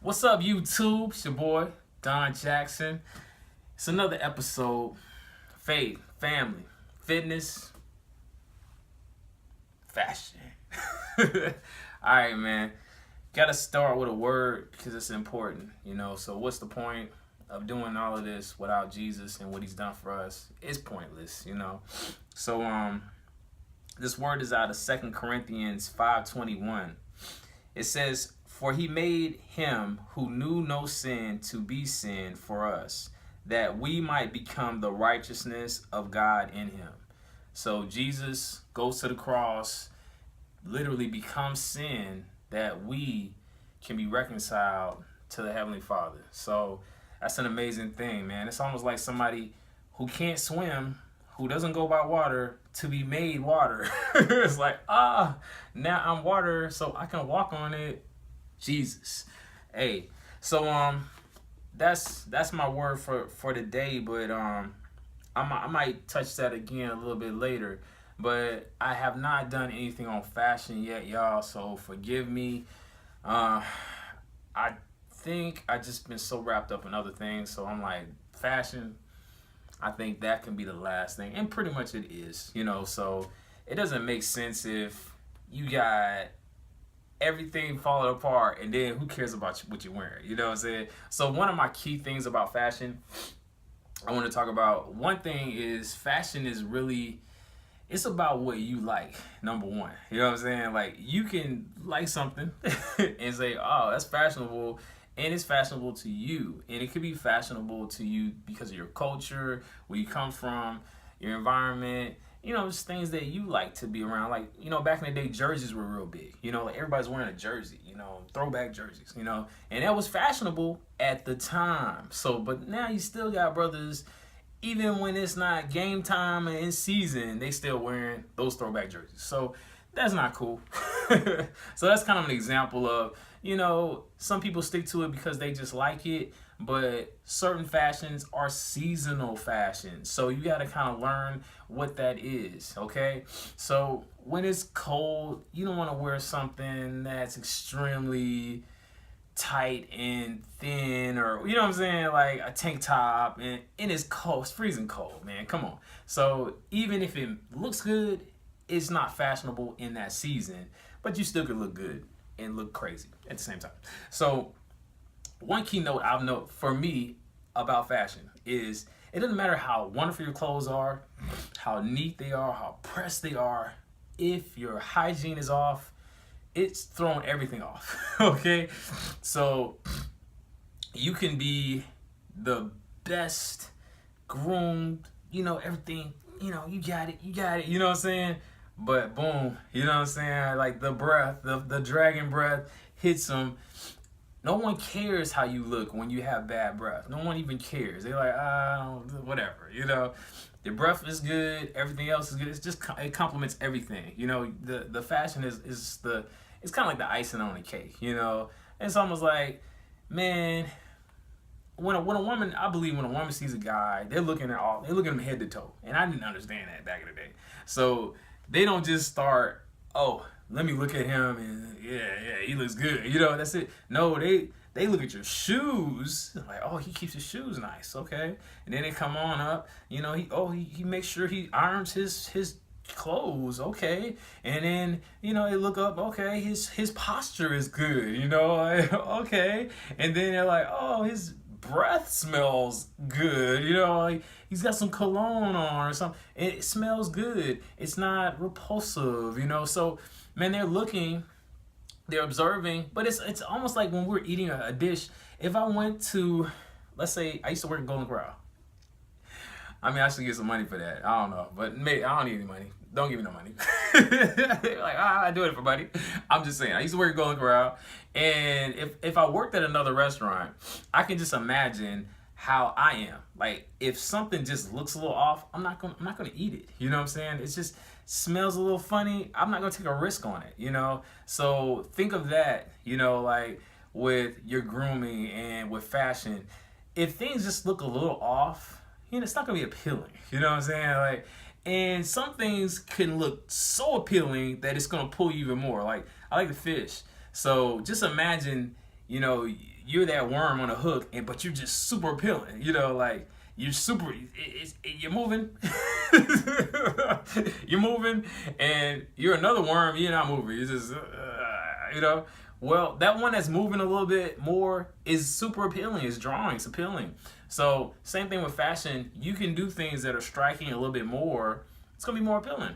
What's up, YouTube? It's your boy, Don Jackson. It's another episode. Faith, family, fitness, fashion. Alright, man. Gotta start with a word because it's important, So, what's the point of doing all of this without Jesus and what he's done for us? It's pointless. So, this word is out of 2 Corinthians 5:21. It says, "For he made him who knew no sin to be sin for us, that we might become the righteousness of God in him." So Jesus goes to the cross, literally becomes sin, that we can be reconciled to the Heavenly Father. So that's an amazing thing, man. It's almost like somebody who can't swim, who doesn't go by water, to be made water. It's like, now I'm water, so I can walk on it. Jesus. Hey, so that's my word for today, but I might touch that again a little bit later. But I have not done anything on fashion yet, y'all, so forgive me. I think I just been so wrapped up in other things, so I'm like, fashion, I think that can be the last thing, and pretty much it is, so it doesn't make sense if you got everything falling apart and then who cares about what you're wearing, you know what I'm saying? So one of my key things about fashion I want to talk about, one thing is fashion is really, it's about what you like, number one. You know what I'm saying? Like, you can like something and say, oh, that's fashionable, and it's fashionable to you. And it could be fashionable to you because of your culture, where you come from, your environment, just things that you like to be around. Like, back in the day, jerseys were real big. Like everybody's wearing a jersey, throwback jerseys, and that was fashionable at the time. So, but now you still got brothers, even when it's not game time and in season, they still wearing those throwback jerseys. So that's not cool. So that's kind of an example of, some people stick to it because they just like it, but certain fashions are seasonal fashions. So you got to kind of learn what that is, okay? So when it's cold, you don't want to wear something that's extremely tight and thin, or you know what I'm saying, like a tank top, and it's cold, it's freezing cold, man, come on. So even if it looks good, it's not fashionable in that season, but you still could look good and look crazy at the same time. So one key note I've noted for me about fashion is it doesn't matter how wonderful your clothes are, how neat they are, how pressed they are, if your hygiene is off, it's throwing everything off. Okay? So you can be the best groomed, everything, you got it, you know what I'm saying? But boom, you know what I'm saying? Like the breath, the dragon breath hits them. No one cares how you look when you have bad breath. No one even cares. They're like, whatever, Your breath is good, everything else is good. It's just, it complements everything. The fashion is it's kind of like the icing on the cake, It's almost like, man, when a woman, I believe when a woman sees a guy, they're looking at him head to toe. And I didn't understand that back in the day. So they don't just start, oh, let me look at him and yeah, he looks good. That's it. No, they look at your shoes, like, oh, he keeps his shoes nice, okay. And then they come on up, he makes sure he irons his clothes, okay. And then, they look up, okay, his posture is good, okay. And then they're like, oh, his breath smells good, like he's got some cologne on or something. It smells good. It's not repulsive, So, man, they're observing, but it's almost like when we're eating a dish. If I went to, let's say, I used to work at Golden Corral. I mean, I should get some money for that. I don't know, but maybe I don't need any money. Don't give me no money. Like, I do it for money. I'm just saying. I used to work at Golden Corral, and if I worked at another restaurant, I can just imagine how I am. Like, if something just looks a little off, I'm not gonna eat it. You know what I'm saying? It just smells a little funny. I'm not gonna take a risk on it. So think of that. Like with your grooming and with fashion, if things just look a little off, it's not gonna be appealing. You know what I'm saying? Like, and some things can look so appealing that it's gonna pull you even more. Like, I like to fish, so just imagine, you're that worm on a hook, but you're just super appealing. You know, like you're super. You're moving, you're moving, and you're another worm. You're not moving. You're just you know. Well, that one that's moving a little bit more is super appealing. It's drawing. It's appealing. So same thing with fashion. You can do things that are striking a little bit more. It's gonna be more appealing.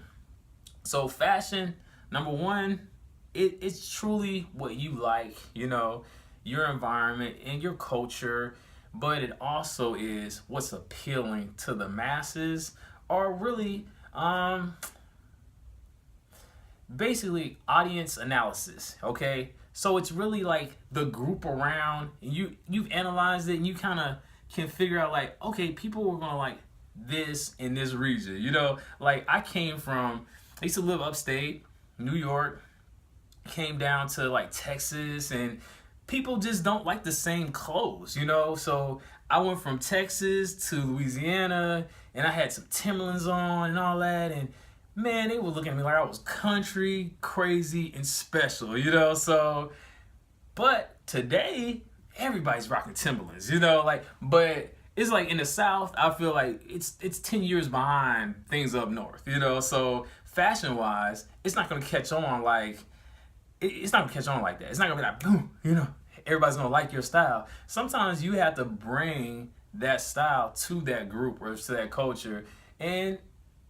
So fashion, number one, it's truly what you like, you know, your environment and your culture, but it also is what's appealing to the masses, or really basically audience analysis. Okay, so it's really like the group around you've analyzed it, and you kind of can figure out like, okay, people were gonna like this in this region, you know. Like I used to live upstate New York, came down to like Texas, and people just don't like the same clothes, you know. So I went from Texas to Louisiana, and I had some Timberlands on and all that, and man, they were looking at me like I was country, crazy, and special, you know. So, but today everybody's rocking Timberlands, you know, like, but it's like in the South, I feel like it's 10 years behind things up north, you know. So fashion wise, it's not gonna catch on like it's not gonna catch on like that. It's not gonna be like boom, you know, everybody's gonna like your style. Sometimes you have to bring that style to that group or to that culture, and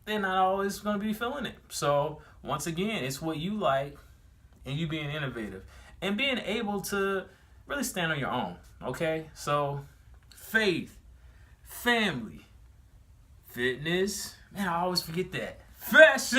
they're not always gonna be feeling it. So once again, it's what you like, and you being innovative and being able to really stand on your own. Okay, so faith, family, fitness. Man, I always forget that. Fashion!